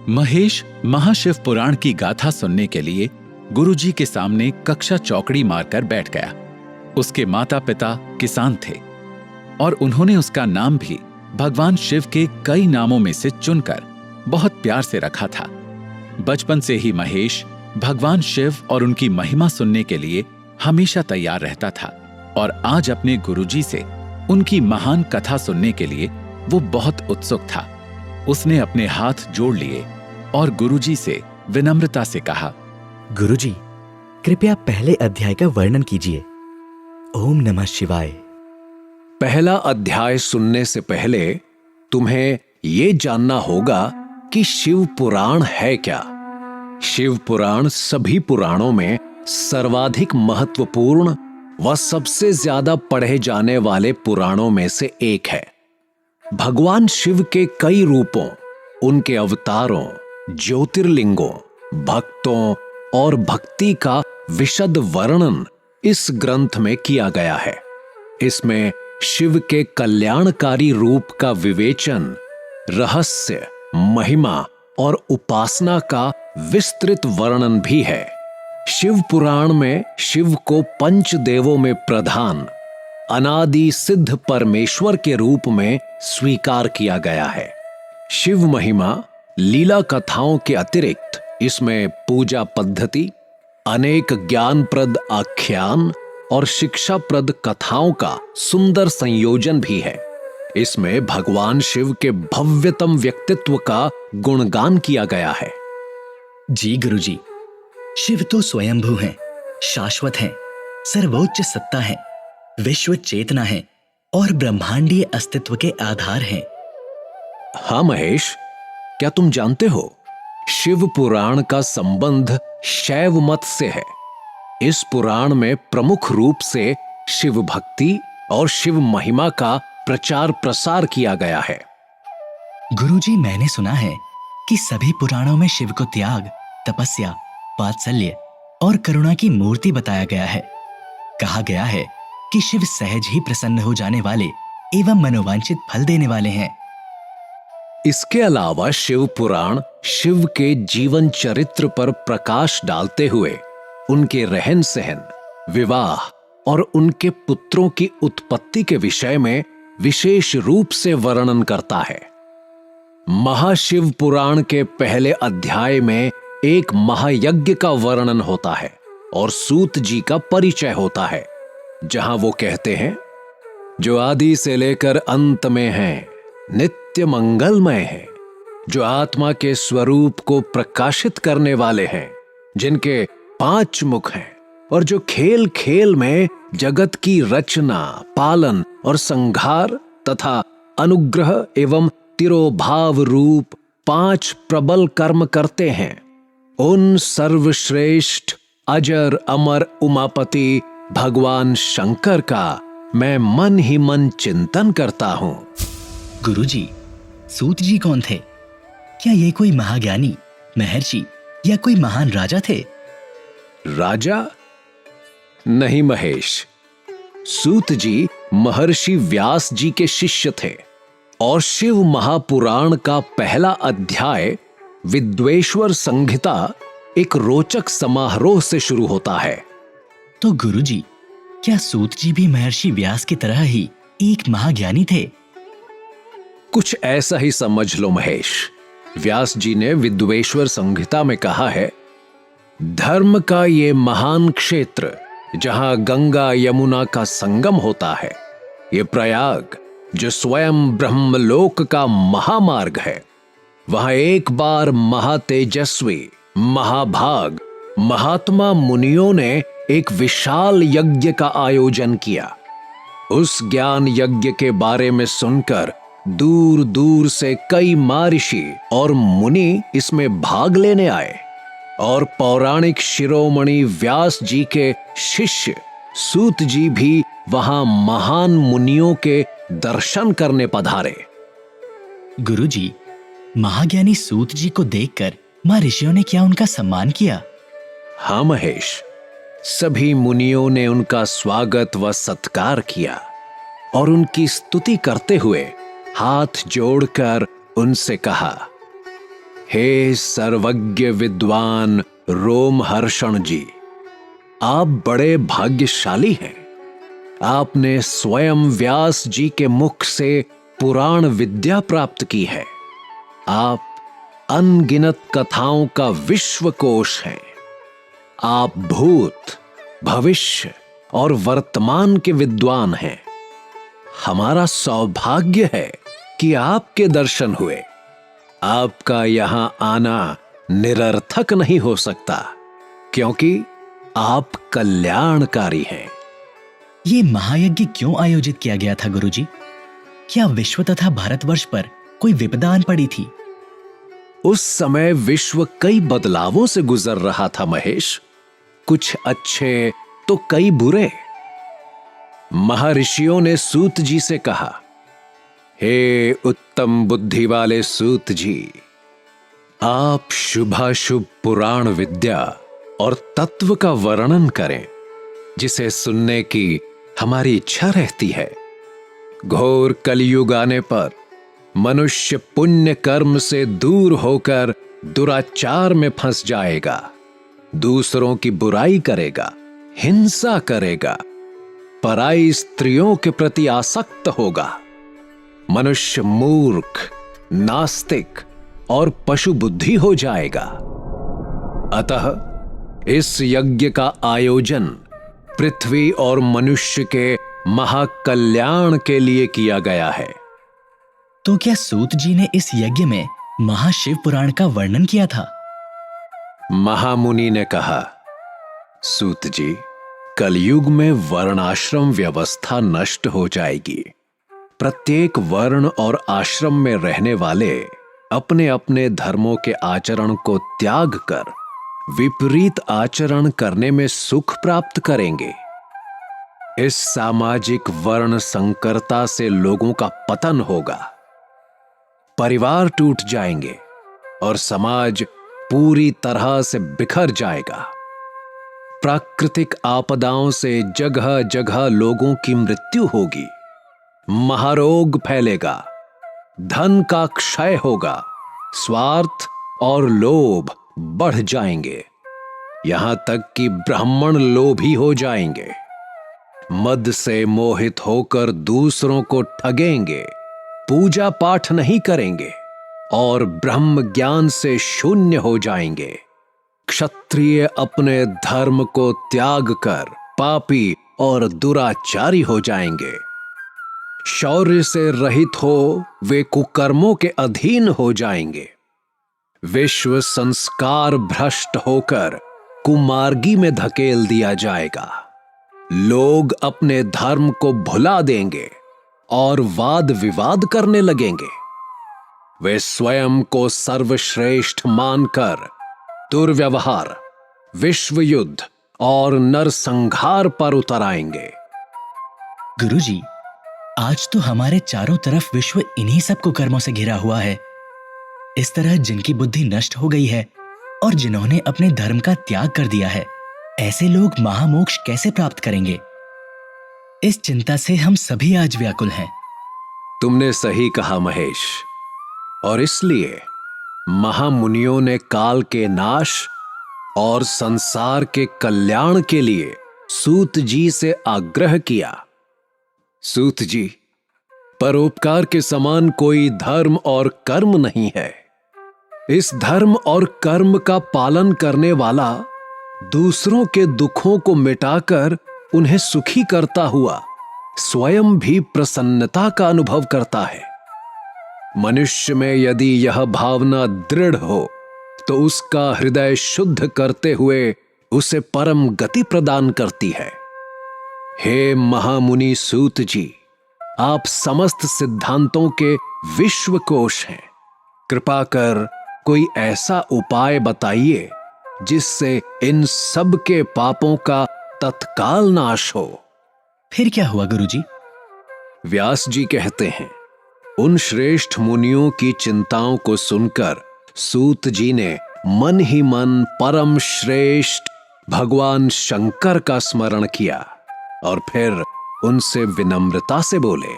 महेश महाशिव पुराण की गाथा सुनने के लिए गुरुजी के सामने कक्षा चौकड़ी मारकर बैठ गया। उसके माता पिता किसान थे और उन्होंने उसका नाम भी भगवान शिव के कई नामों में से चुनकर बहुत प्यार से रखा था। बचपन से ही महेश भगवान शिव और उनकी महिमा सुनने के लिए हमेशा तैयार रहता था और आज अपने गुरुजी से उनकी महान कथा सुनने के लिए वो बहुत उत्सुक था। उसने अपने हाथ जोड़ लिए और गुरुजी से विनम्रता से कहा, गुरुजी, कृपया पहले अध्याय का वर्णन कीजिए। ओम नमः शिवाय। पहला अध्याय सुनने से पहले तुम्हें ये जानना होगा कि शिव पुराण है क्या। शिव पुराण सभी पुराणों में सर्वाधिक महत्वपूर्ण व सबसे ज्यादा पढ़े जाने वाले पुराणों में से एक है। भगवान शिव के कई रूपों, उनके अवतारों, ज्योतिर्लिंगों, भक्तों और भक्ति का विशद वर्णन इस ग्रंथ में किया गया है। इसमें शिव के कल्याणकारी रूप का विवेचन, रहस्य, महिमा और उपासना का विस्तृत वर्णन भी है। शिव पुराण में शिव को पंच देवों में प्रधान, अनादि सिद्ध परमेश्वर के रूप में स्वीकार किया गया है। शिव महिमा, लीला कथाओं के अतिरिक्त इसमें पूजा पद्धति, अनेक ज्ञानप्रद आख्यान और शिक्षाप्रद कथाओं का सुंदर संयोजन भी है। इसमें भगवान शिव के भव्यतम व्यक्तित्व का गुणगान किया गया है। जी गुरुजी, शिव तो स्वयंभू हैं, शाश्वत हैं, सर्वोच्च सत्ता हैं, विश्व चेतना हैं और ब्रह्मांडीय अस्तित्व के आधार हैं। हाँ महेश, क्या तुम जानते हो, शिव पुराण का संबंध शैव मत से है। इस पुराण में प्रमुख रूप से शिव भक्ति और शिव महिमा का प्रचार प्रसार किया गया है। गुरुजी, मैंने सुना है कि सभी पुराणों में शिव को त्याग, तपस्या, वात्सल्य और करुणा की मूर्ति बताया गया है। कहा गया है कि शिव सहज ही प्रसन्न हो जाने वाले एवं मनोवांछित फल देने वाले हैं। इसके अलावा शिव पुराण शिव के जीवन चरित्र पर प्रकाश डालते हुए उनके रहन सहन, विवाह और उनके पुत्रों की उत्पत्ति के विषय में विशेष रूप से वर्णन करता है। महाशिव पुराण के पहले अध्याय में एक महायज्ञ का वर्णन होता है और सूत जी का परिचय होता है, जहां वो कहते हैं, जो आदि से लेकर अंत में हैं, नित्य मंगलमय हैं, जो आत्मा के स्वरूप को प्रकाशित करने वाले हैं, जिनके 5 मुख हैं और जो खेल खेल में जगत की रचना, पालन और संहार तथा अनुग्रह एवं तिरोभाव रूप 5 प्रबल कर्म करते हैं, उन सर्वश्रेष्ठ अजर अमर उमापति भगवान शंकर का मैं मन ही मन चिंतन करता हूं। गुरुजी, सूत जी कौन थे? क्या ये कोई महाज्ञानी, महर्षि या कोई महान राजा थे? राजा नहीं महेश, सूत जी महर्षि व्यास जी के शिष्य थे और शिव महापुराण का पहला अध्याय विद्वेश्वर संहिता एक रोचक समारोह से शुरू होता है। तो गुरुजी, क्या सूत जी भी महर्षि व्यास की तरह ही एक महाज्ञानी थे? कुछ ऐसा ही समझ लो महेश। व्यास जी ने विद्वेश्वर संहिता में कहा है, धर्म का ये महान क्षेत्र जहां गंगा यमुना का संगम होता है, ये प्रयाग जो स्वयं ब्रह्मलोक का महामार्ग है, वहां एक बार महातेजस्वी, महाभाग महात्मा मुनियों ने एक विशाल यज्ञ का आयोजन किया। उस ज्ञान यज्ञ के बारे में सुनकर दूर दूर से कई महर्षि और मुनि इसमें भाग लेने आए और पौराणिक शिरोमणि व्यास जी के शिष्य सूत जी भी वहां महान मुनियों के दर्शन करने पधारे। गुरुजी, महाज्ञानी सूत जी को देखकर महर्षियों ने क्या उनका सम्मान किया? हाँ महेश, सभी मुनियों ने उनका स्वागत व सत्कार किया और उनकी स्तुति करते हुए हाथ जोड़कर उनसे कहा, हे सर्वज्ञ विद्वान रोमहर्षण जी, आप बड़े भाग्यशाली हैं। आपने स्वयं व्यास जी के मुख से पुराण विद्या प्राप्त की है। आप अनगिनत कथाओं का विश्वकोश हैं। आप भूत, भविष्य और वर्तमान के विद्वान हैं। हमारा सौभाग्य है कि आपके दर्शन हुए। आपका यहां आना निरर्थक नहीं हो सकता, क्योंकि आप कल्याणकारी हैं। ये महायज्ञ क्यों आयोजित किया गया था गुरुजी? क्या विश्व तथा भारतवर्ष पर कोई विपदा आन पड़ी थी? उस समय विश्व कई बदलावों से गुजर रहा था महेश। कुछ अच्छे तो कई बुरे। महर्षियों ने सूत जी से कहा, हे उत्तम बुद्धि वाले सूत जी, आप शुभाशुभ पुराण विद्या और तत्व का वर्णन करें, जिसे सुनने की हमारी इच्छा रहती है। घोर कलयुग आने पर मनुष्य पुण्य कर्म से दूर होकर दुराचार में फंस जाएगा, दूसरों की बुराई करेगा, हिंसा करेगा, पराई स्त्रियों के प्रति आसक्त होगा। मनुष्य मूर्ख, नास्तिक और पशु बुद्धि हो जाएगा। अतः इस यज्ञ का आयोजन पृथ्वी और मनुष्य के महाकल्याण के लिए किया गया है। तो क्या सूत जी ने इस यज्ञ में महाशिव पुराण का वर्णन किया था? महामुनि ने कहा, सूत जी, कलयुग में वर्णाश्रम व्यवस्था नष्ट हो जाएगी। प्रत्येक वर्ण और आश्रम में रहने वाले अपने अपने धर्मों के आचरण को त्याग कर विपरीत आचरण करने में सुख प्राप्त करेंगे। इस सामाजिक वर्ण संकरता से लोगों का पतन होगा, परिवार टूट जाएंगे और समाज पूरी तरह से बिखर जाएगा। प्राकृतिक आपदाओं से जगह जगह लोगों की मृत्यु होगी, महारोग फैलेगा, धन का क्षय होगा, स्वार्थ और लोभ बढ़ जाएंगे, यहां तक कि ब्राह्मण लोभी हो जाएंगे। मद से मोहित होकर दूसरों को ठगेंगे, पूजा पाठ नहीं करेंगे और ब्रह्म ज्ञान से शून्य हो जाएंगे। क्षत्रिय अपने धर्म को त्याग कर पापी और दुराचारी हो जाएंगे। शौर्य से रहित हो वे कुकर्मों के अधीन हो जाएंगे। विश्व संस्कार भ्रष्ट होकर कुमार्गी में धकेल दिया जाएगा। लोग अपने धर्म को भुला देंगे और वाद विवाद करने लगेंगे। वे स्वयं को सर्वश्रेष्ठ मानकर दुर्व्यवहार, विश्व युद्ध और नरसंहार पर उतर आएंगे। गुरुजी, आज तो हमारे चारों तरफ विश्व इन्हीं सब कुकर्मों से घिरा हुआ है। इस तरह जिनकी बुद्धि नष्ट हो गई है और जिन्होंने अपने धर्म का त्याग कर दिया है, ऐसे लोग महामोक्ष कैसे प्राप्त करेंगे? इस चिंता से हम सभी आज व्याकुल हैं। तुमने सही कहा महेश, और इसलिए महामुनियों ने काल के नाश और संसार के कल्याण के लिए सूत जी से आग्रह किया। सूत जी, परोपकार के समान कोई धर्म और कर्म नहीं है। इस धर्म और कर्म का पालन करने वाला दूसरों के दुखों को मिटाकर उन्हें सुखी करता हुआ स्वयं भी प्रसन्नता का अनुभव करता है। मनुष्य में यदि यह भावना दृढ़ हो तो उसका हृदय शुद्ध करते हुए उसे परम गति प्रदान करती है। हे महामुनि सूत जी, आप समस्त सिद्धांतों के विश्वकोश हैं। कृपा कर कोई ऐसा उपाय बताइए जिससे इन सब के पापों का तत्काल नाश हो। फिर क्या हुआ गुरुजी? व्यास जी कहते हैं, उन श्रेष्ठ मुनियों की चिंताओं को सुनकर सूत जी ने मन ही मन परम श्रेष्ठ भगवान शंकर का स्मरण किया और फिर उनसे विनम्रता से बोले,